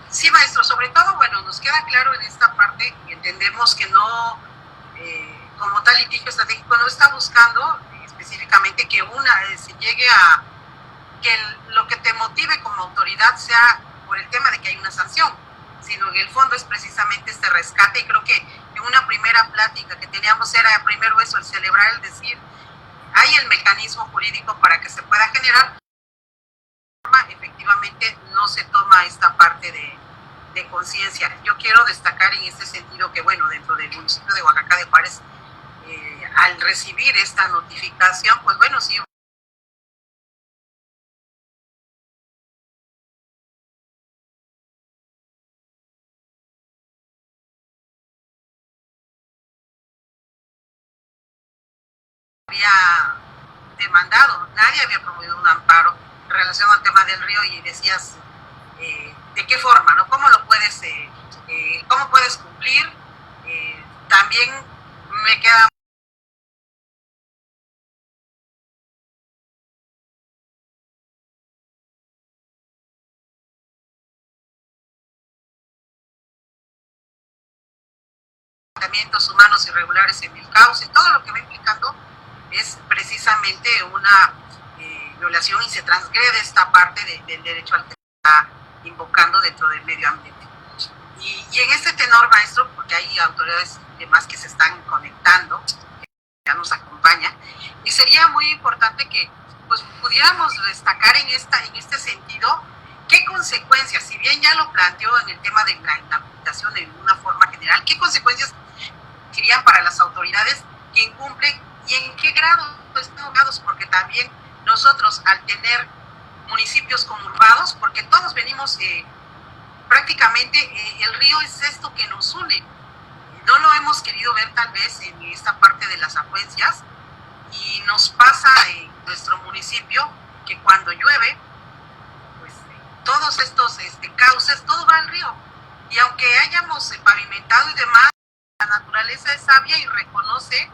Sí, maestro, sobre todo, bueno, nos queda claro en esta parte y entendemos que no, como tal litigio estratégico, no está buscando específicamente que se llegue a que lo que te motive como autoridad sea por el tema de que hay una sanción, sino que el fondo es precisamente este rescate, y creo que en una primera plática que teníamos era primero eso, el celebrar, el decir, hay el mecanismo jurídico para que se pueda generar. Efectivamente no se toma esta parte de conciencia. Yo quiero destacar en este sentido que, bueno, dentro del municipio de Oaxaca de Juárez, al recibir esta notificación, pues bueno, sí, había demandado, nadie había promovido un amparo en relación al tema del río, y decías, ¿de qué forma, no? ¿Cómo lo puedes, cómo puedes cumplir? También me queda comportamientos humanos irregulares en el cauce, todo lo que va implicando es precisamente una violación, y se transgrede esta parte del derecho al que está invocando dentro del medio ambiente. Y en este tenor, maestro, porque hay autoridades demás que se están conectando, que ya nos acompañan, y sería muy importante que pues pudiéramos destacar en este sentido qué consecuencias, si bien ya lo planteó en el tema de la inhabilitación en una forma general, qué consecuencias serían para las autoridades que incumplen y en qué grado están obligados, porque también nosotros al tener municipios conurbados, porque todos venimos prácticamente, el río es esto que nos une, no lo hemos querido ver tal vez en esta parte de las afluencias, y nos pasa en nuestro municipio que cuando llueve, pues todos estos cauces, todo va al río, y aunque hayamos pavimentado y demás, la naturaleza es sabia y reconoce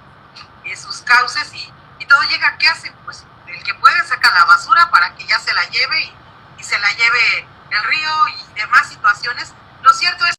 sus cauces, y todo llega. ¿Qué hacen? Pues el que puede saca la basura para que ya se la lleve, y se la lleve el río y demás situaciones. Lo cierto es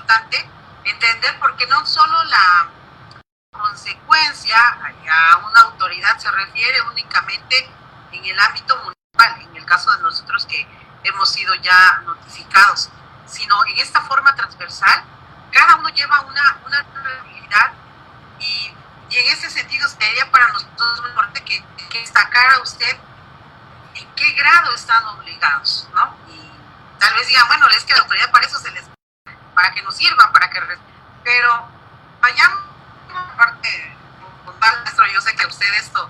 importante entender porque no solo la consecuencia a una autoridad se refiere únicamente en el ámbito municipal, en el caso de nosotros que hemos sido ya notificados, sino en esta forma transversal, cada uno lleva una responsabilidad y en ese sentido sería para nosotros muy importante que destacara a usted en qué grado están obligados, ¿no? Y tal vez digan, bueno, es que la autoridad para eso para que nos sirva, pero vayamos aparte, maestro, yo sé que usted esto,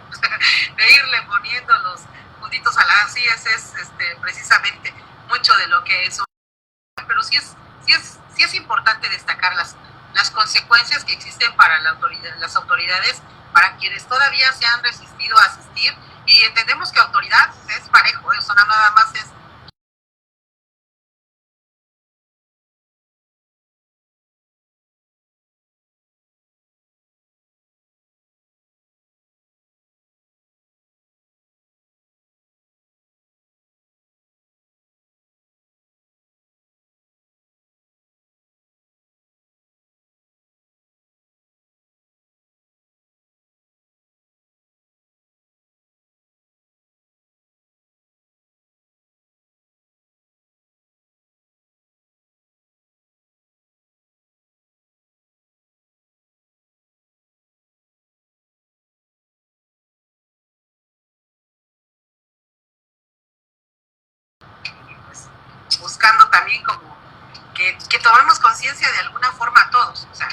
de irle poniendo los puntitos a las sillas es precisamente mucho de lo que es, pero sí es importante destacar las consecuencias que existen para las autoridades, para quienes todavía se han resistido a asistir, y entendemos que autoridad es parejo, eso nada más es buscando también como que tomemos conciencia de alguna forma a todos, o sea,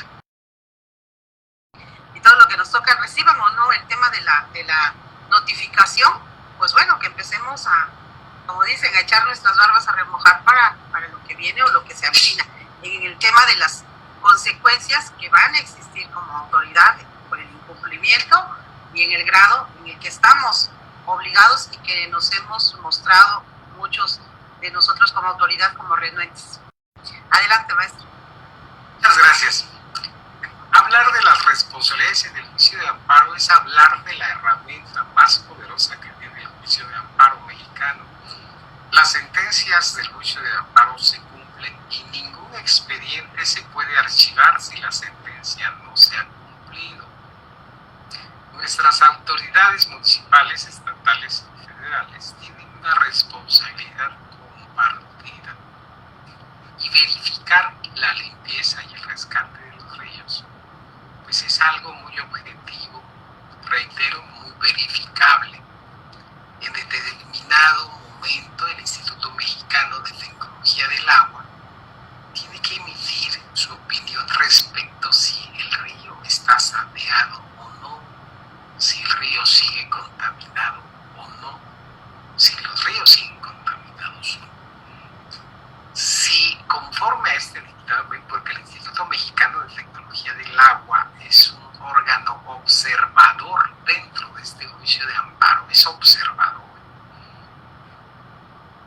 y todo lo que nos toca, reciban o no el tema de la notificación, pues bueno, que empecemos a, como dicen, a echar nuestras barbas a remojar para lo que viene o lo que se avecina. En el tema de las consecuencias que van a existir como autoridad por el incumplimiento y en el grado en el que estamos obligados y que nos hemos mostrado muchos de nosotros como autoridad como renuentes. Adelante, maestro. Muchas gracias. Hablar de las responsabilidades en el juicio de amparo es hablar de la herramienta más poderosa que tiene el juicio de amparo mexicano. Las sentencias del juicio de amparo se cumplen y ningún expediente se puede archivar si la sentencia no se ha cumplido. Nuestras autoridades municipales, estatales y federales tienen una responsabilidad compartida y verificar la limpieza y el rescate de los ríos, pues es algo muy objetivo, reitero, muy verificable. En determinado momento el Instituto Mexicano de Tecnología del Agua tiene que emitir su opinión respecto si el río está saneado o no, si el río sigue contaminado o no, si los ríos siguen contaminados o no. Si conforme a este dictamen, porque el Instituto Mexicano de Tecnología del Agua es un órgano observador dentro de este juicio de amparo, es observador.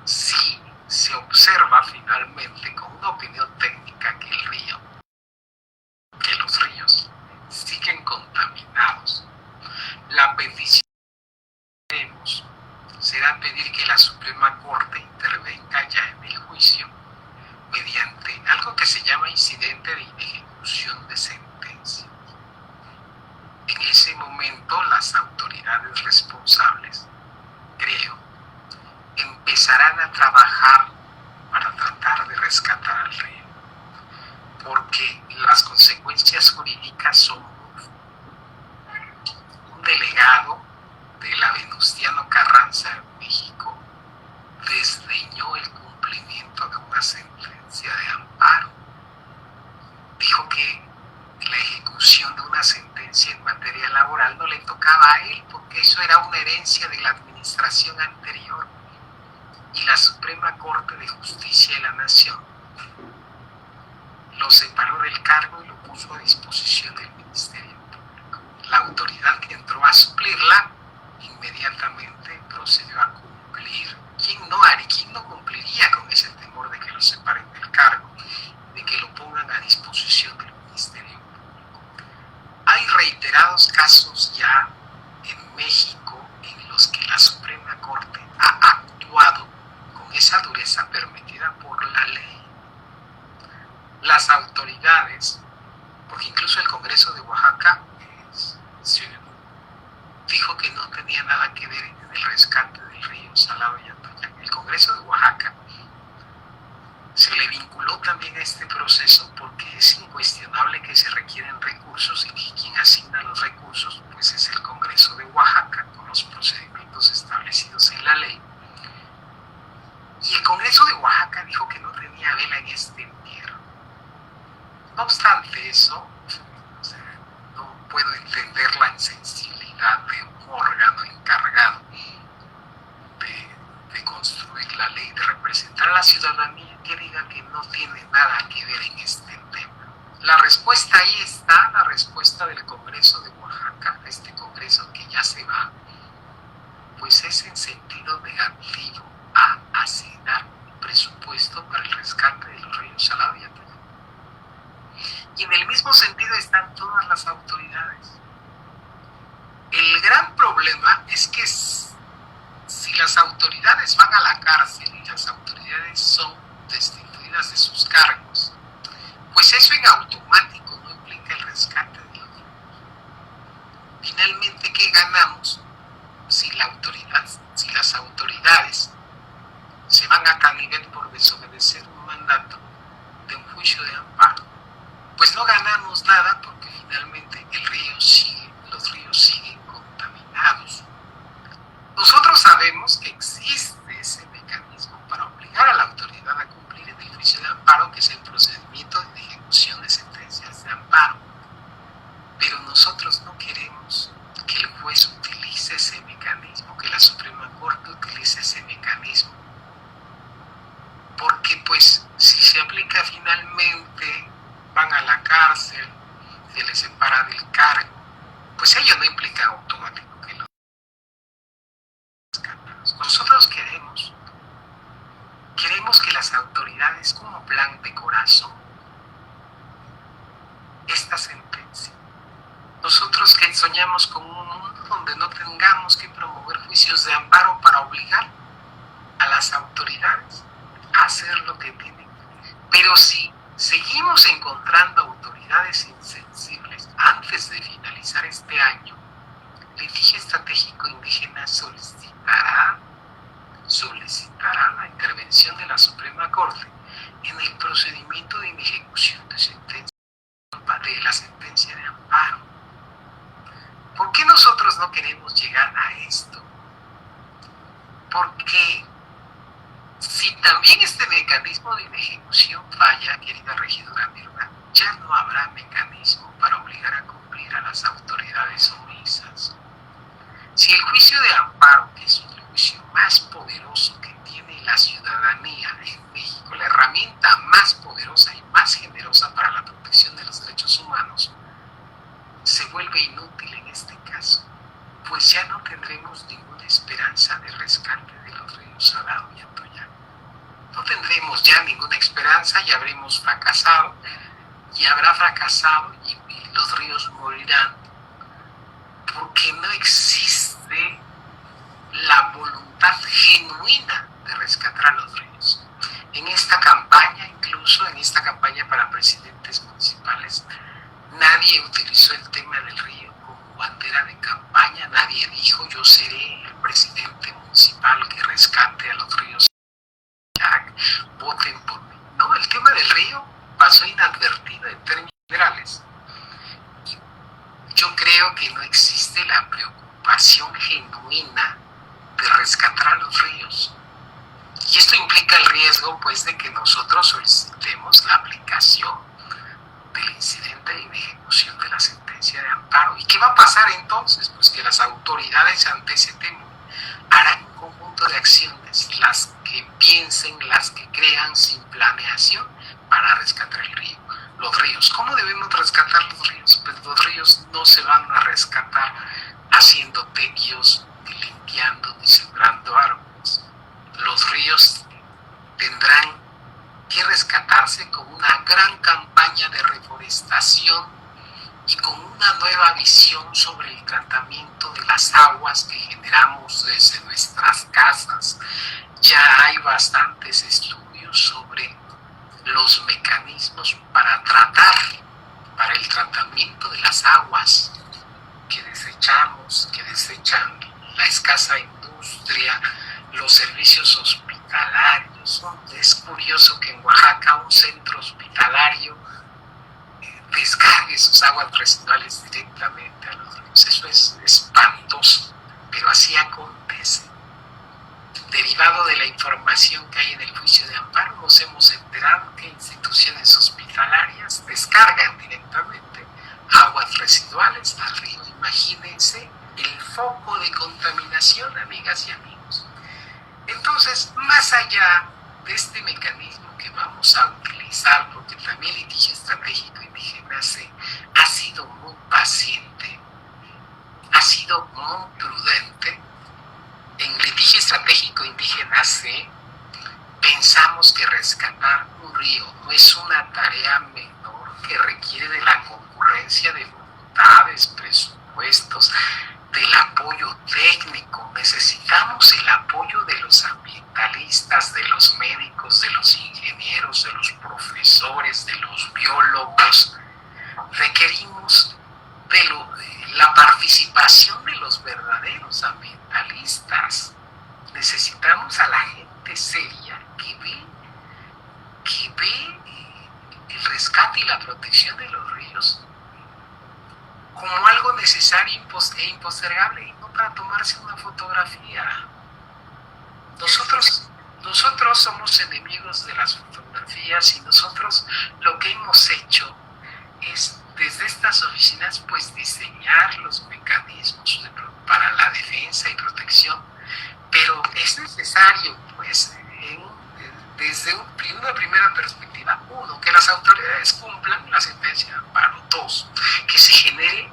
Si se observa finalmente con una opinión técnica que los ríos siguen contaminados, la petición que tenemos será pedir que la Suprema Corte intervenga ya en el juicio mediante algo que se llama incidente de inejecución de sentencia. En ese momento las autoridades responsables, creo, empezarán a trabajar para tratar de rescatar al río, porque las consecuencias jurídicas son un delegado de la Venustiano Carranza en México desdeñó el cumplimiento de una sentencia de amparo. Dijo que la ejecución de una sentencia en materia laboral no le tocaba a él porque eso era una herencia de la administración anterior. Y la Suprema Corte de Justicia de la Nación lo separó del cargo y lo puso a disposición del Ministerio Público. La autoridad que entró a suplirla inmediatamente procedió a cumplir. ¿Quién no cumpliría con ese temor de que lo separen del cargo, de que lo pongan a disposición del Ministerio Público? Hay reiterados casos ya en México en los que la Suprema Corte ha actuado con esa dureza permitida por la ley. Las autoridades nada que ver en el rescate del río Salado y Atoyac. El Congreso de Oaxaca se le vinculó también a este proceso porque es incuestionable que se requieren recursos y que quien asigna los recursos pues es el Congreso de Oaxaca con los procedimientos establecidos en la ley. Y el Congreso de Oaxaca dijo que no tenía vela en este entierro. No obstante eso, o sea, no puedo entender la insensibilidad de un órgano encargado de construir la ley, de representar a la ciudadanía, que diga que no tiene nada que ver en este tema. La respuesta ahí está, la respuesta del Congreso de Oaxaca, este Congreso que ya se va, pues es en sentido negativo a asignar un presupuesto para el rescate de los ríos Salado y Atoyac. Y en el mismo sentido están todas las autoridades. El gran problema es que si las autoridades van a la cárcel y las autoridades son destituidas de sus cargos, pues eso en automático no implica el rescate de los niños. Finalmente, ¿qué ganamos si las autoridades se van a Canibet por desobedecer un mandato de un juicio de amparo? Pues no ganamos nada porque finalmente los ríos siguen contaminados. Nosotros sabemos que existe ese mecanismo para obligar a la autoridad a cumplir en el juicio de amparo, que es el procedimiento de ejecución de sentencias de amparo. Pero nosotros no queremos que el juez utilice ese mecanismo, que la Suprema Corte utilice ese mecanismo. Porque pues si se aplica finalmente, van a la cárcel, se les separa del cargo, pues ello no implica automático que los escándalos. Nosotros queremos que las autoridades, como plan de corazón, esta sentencia. Nosotros que soñamos con un mundo donde no tengamos que promover juicios de amparo para obligar a las autoridades a hacer lo que tienen. Pero si seguimos encontrando autoridades insensibles antes de finalizar este año, el litigio estratégico indígena solicitará la intervención de la Suprema Corte en el procedimiento de ejecución de la sentencia de amparo. ¿Por qué nosotros no queremos llegar a esto? Porque si también este mecanismo de ejecución falla, querida regidora Mirna, ya no habrá mecanismo para obligar a cumplir a las autoridades omisas. Si el juicio de amparo, que es el juicio más poderoso que tiene la ciudadanía en México, la herramienta más poderosa y más generosa para la protección de los derechos humanos, se vuelve inútil en este caso, pues ya no tendremos ninguna esperanza de rescate de los ríos Salado y Atoyac. No tendremos ya ninguna esperanza y habremos fracasado, y habrá fracasado y los ríos morirán, porque no existe la voluntad genuina de rescatar a los ríos. En esta campaña, incluso en esta campaña para presidentes municipales, nadie utilizó el tema del río como bandera de campaña, nadie dijo yo seré el presidente municipal que rescate a los ríos, voten por mí. No, el tema del río pasó inadvertido en términos generales. Y yo creo que no existe la preocupación genuina de rescatar a los ríos. Y esto implica el riesgo, pues, de que nosotros solicitemos la aplicación del incidente de ejecución de la sentencia de amparo. ¿Y qué va a pasar entonces? Pues que las autoridades ante ese tema harán un conjunto de acciones, las que piensen, las que crean sin planeación para rescatar el río. Los ríos. ¿Cómo debemos rescatar los ríos? Pues los ríos no se van a rescatar haciendo tequios, ni limpiando, ni sembrando árboles. Los ríos tendrán que rescatarse con una gran campaña de reforestación y con una nueva visión sobre el tratamiento de las aguas que generamos desde nuestras casas. Ya hay bastantes estudios sobre los mecanismos para el tratamiento de las aguas que desechamos, que desechan la escasa industria, los servicios hospitalarios. Es curioso que en Oaxaca un centro hospitalario descargue sus aguas residuales directamente a los ríos. Eso es espantoso, pero así acontece. Derivado de la información que hay en el juicio de amparo, nos hemos enterado que instituciones hospitalarias descargan directamente aguas residuales al río. Imagínense el foco de contaminación, amigas y amigos. Entonces, más allá de este mecanismo que vamos a utilizar, porque también el litigio estratégico indígena ha sido muy paciente, ha sido muy prudente. En litigio estratégico indígena C, pensamos que rescatar un río no es una tarea menor que requiere de la concurrencia de voluntades, presupuestos, del apoyo técnico. Necesitamos el apoyo de los ambientalistas, de los médicos, de los ingenieros, de los profesores, de los biólogos. Requerimos de la participación de los verdaderos ambientalistas. Necesitamos a la gente seria que ve el rescate y la protección de los ríos como algo necesario e impostergable, y no para tomarse una fotografía. Nosotros somos enemigos de las fotografías, y nosotros lo que hemos hecho es, desde estas oficinas, pues diseñar los mecanismos para la defensa y protección, pero es necesario, pues, desde una primera perspectiva, uno, que las autoridades cumplan la sentencia de amparo; dos, que se genere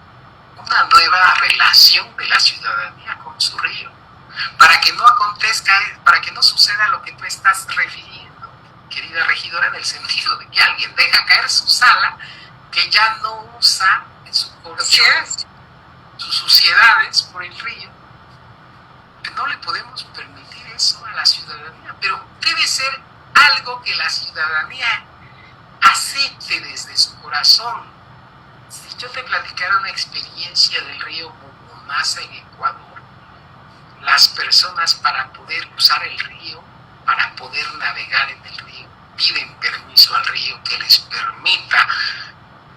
una nueva relación de la ciudadanía con su río, para que no acontezca, para que no suceda lo que tú estás refiriendo, querida regidora, en el sentido de que alguien deja caer su sala, que ya no usa en su colchón, sus suciedades por el río. No le podemos permitir eso a la ciudadanía, pero debe ser algo que la ciudadanía acepte desde su corazón. Si yo te platicara una experiencia del río Mucunasa en Ecuador, las personas, para poder usar el río, para poder navegar en el río, piden permiso al río que les permita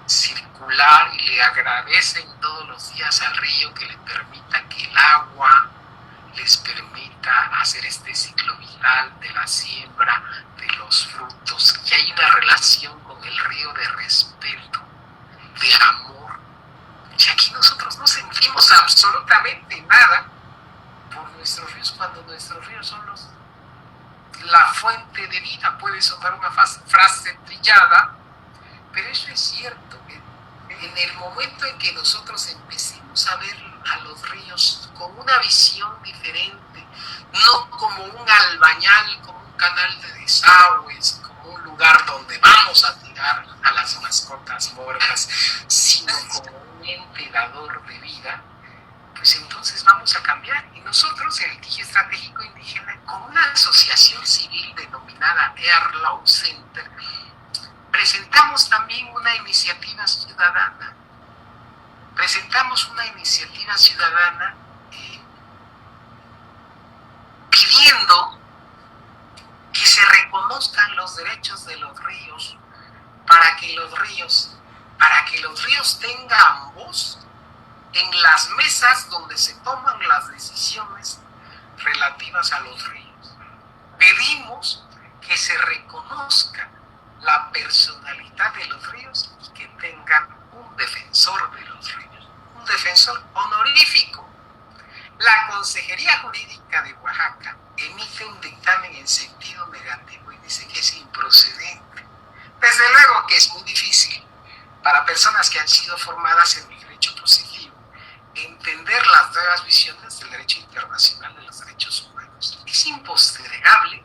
circular, y le agradecen todos los días al río que le permita que el agua les permita hacer este ciclo vital de la siembra de los frutos, que hay una relación con el río de respeto, de amor. Y aquí nosotros no sentimos absolutamente nada por nuestros ríos, cuando nuestros ríos son la fuente de vida. Puede sonar una frase trillada, pero eso es cierto. En el momento en que nosotros empecemos a ver a los ríos con una visión diferente, no como un albañal, como un canal de desagües, como un lugar donde vamos a tirar a las mascotas muertas, sino como un ente dador de vida, pues entonces vamos a cambiar. Y nosotros, el litigio estratégico indígena, con una asociación civil denominada Air Law Center, presentamos también una iniciativa ciudadana. Pidiendo que se reconozcan los derechos de los ríos, para que los ríos tengan voz en las mesas donde se toman las decisiones relativas a los ríos. Pedimos que se reconozca la personalidad de los ríos y que tengan un defensor de los ríos, un defensor honorífico. La Consejería Jurídica de Oaxaca emite un dictamen en sentido negativo y dice que es improcedente. Desde luego que es muy difícil para personas que han sido formadas en el derecho positivo entender las nuevas visiones del derecho internacional de los derechos humanos. Es impostergable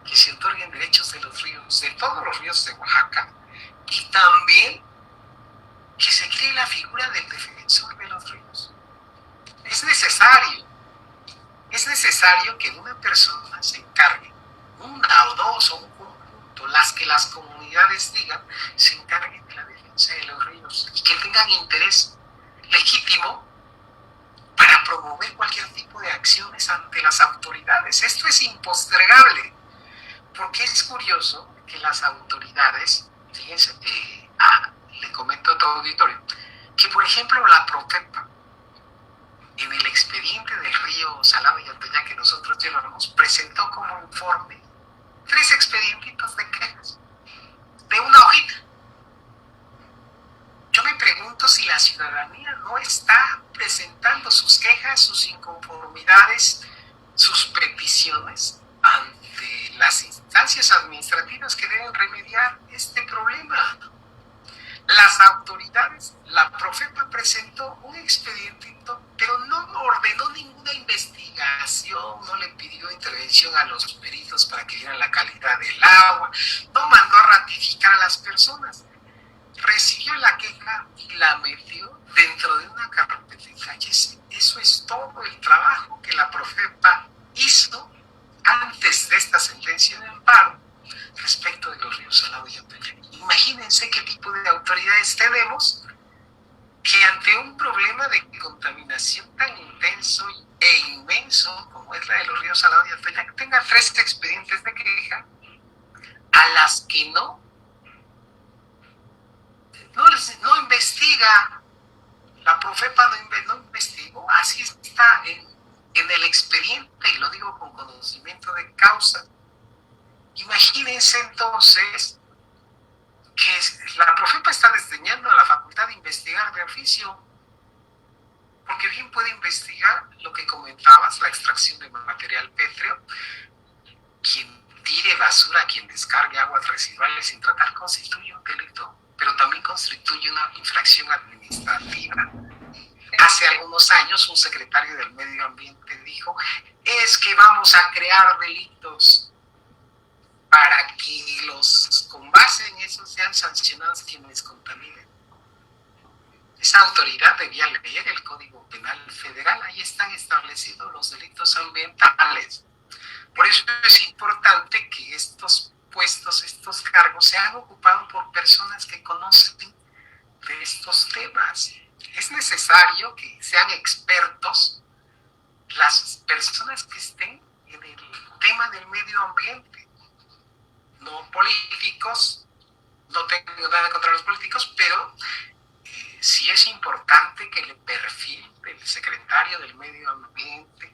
que se otorguen derechos de los ríos, de todos los ríos de Oaxaca, y también que se cree la figura del defensor de los ríos. Es necesario que una persona se encargue, una o dos o un conjunto, las que las comunidades digan, se encarguen de la defensa de los ríos y que tengan interés legítimo para promover cualquier tipo de acciones ante las autoridades. Esto es impostergable, porque es curioso que las autoridades, fíjense, le comento a tu auditorio, que por ejemplo la Profepa, en el expediente del río Salado y Atoyac que nosotros llevamos, presentó como informe 3 expedientitos de quejas, de una hojita. Yo me pregunto si la ciudadanía no está presentando sus quejas, sus inconformidades, sus peticiones ante las instancias administrativas que deben remediar este problema. Las autoridades, la Profepa presentó un expedientito, pero no ordenó ninguna investigación, no le pidió intervención a los peritos para que vieran la calidad del agua, no mandó a ratificar a las personas. Recibió la queja y la metió dentro de una carpetita. Eso es todo el trabajo que la Profepa hizo antes de esta sentencia de amparo respecto de los ríos Salado y Atoyac. Imagínense qué tipo de autoridades tenemos que ante un problema de contaminación tan intenso e inmenso como es la de los ríos Salado y Atoyac tenga 3 expedientes de queja a las que no investiga. La Profepa no investigó, así está en el expediente, y lo digo con conocimiento de causa. Imagínense entonces que la Profepa está desdeñando la facultad de investigar de oficio, porque bien puede investigar lo que comentabas, la extracción de material pétreo. Quien tire basura, quien descargue aguas residuales sin tratar constituye un delito, pero también constituye una infracción administrativa. Hace algunos años un secretario del Medio Ambiente dijo, es que vamos a crear delitos para que con base en eso sean sancionados quienes contaminen. Esa autoridad debía leer el Código Penal Federal, ahí están establecidos los delitos ambientales. Por eso es importante que estos puestos, estos cargos sean ocupados por personas que conocen de estos temas. Es necesario que sean expertos las personas que estén en el tema del medio ambiente, no políticos. No tengo nada contra los políticos, pero sí es importante que el perfil del secretario del Medio Ambiente,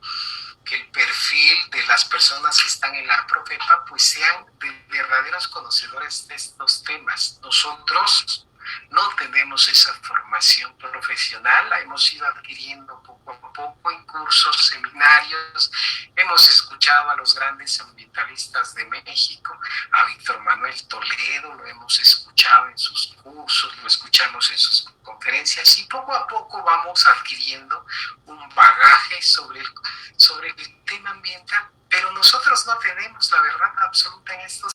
que el perfil de las personas que están en la Profepa, pues sean verdaderos conocedores de estos temas. Nosotros no tenemos esa formación profesional, la hemos ido adquiriendo poco a poco en cursos, seminarios. Hemos escuchado a los grandes ambientalistas de México, a Víctor Manuel Toledo, lo hemos escuchado en sus cursos, lo escuchamos en sus conferencias, y poco a poco vamos adquiriendo un bagaje sobre el tema ambiental. Pero nosotros no tenemos la verdad absoluta en estos